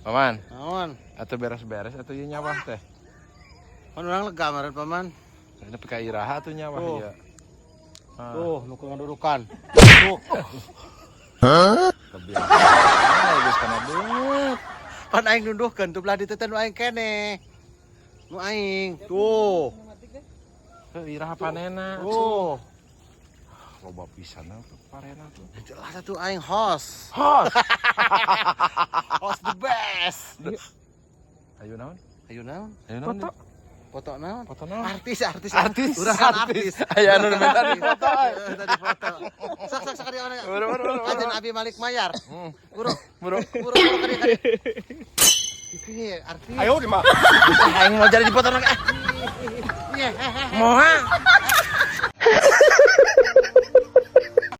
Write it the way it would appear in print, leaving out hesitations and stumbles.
Paman, Naon? atau beres-beres atau ieu nyawah teh. Kan urang lega meureun paman. Ini pika iraha atuh nyawah Tuh. ieu. Tuh, nu ngadudukan. Tuh. Kebiasaan geus kana beut. Pan aing nunduhkeun tuh belah ditu teh nu aing kene. Nu aing. Tuh. Heuh iraha panena. Tuh. Loba pisan parena tuh. Jelas atuh aing host. Hos. Host the best. Ayo naon? Ayo naon? Ayo naon? Foto. Foto naon? Foto naon? Artis. Artis. Urang kan artis. Aya anu minta di foto. Tadi foto. Sok di mana? Buru. Ajen Abi Malik Mayar. Buru Buru. kali. Ini artis. Ayo di mah. Aing mau jadi di foto lagi. Iya. Moha.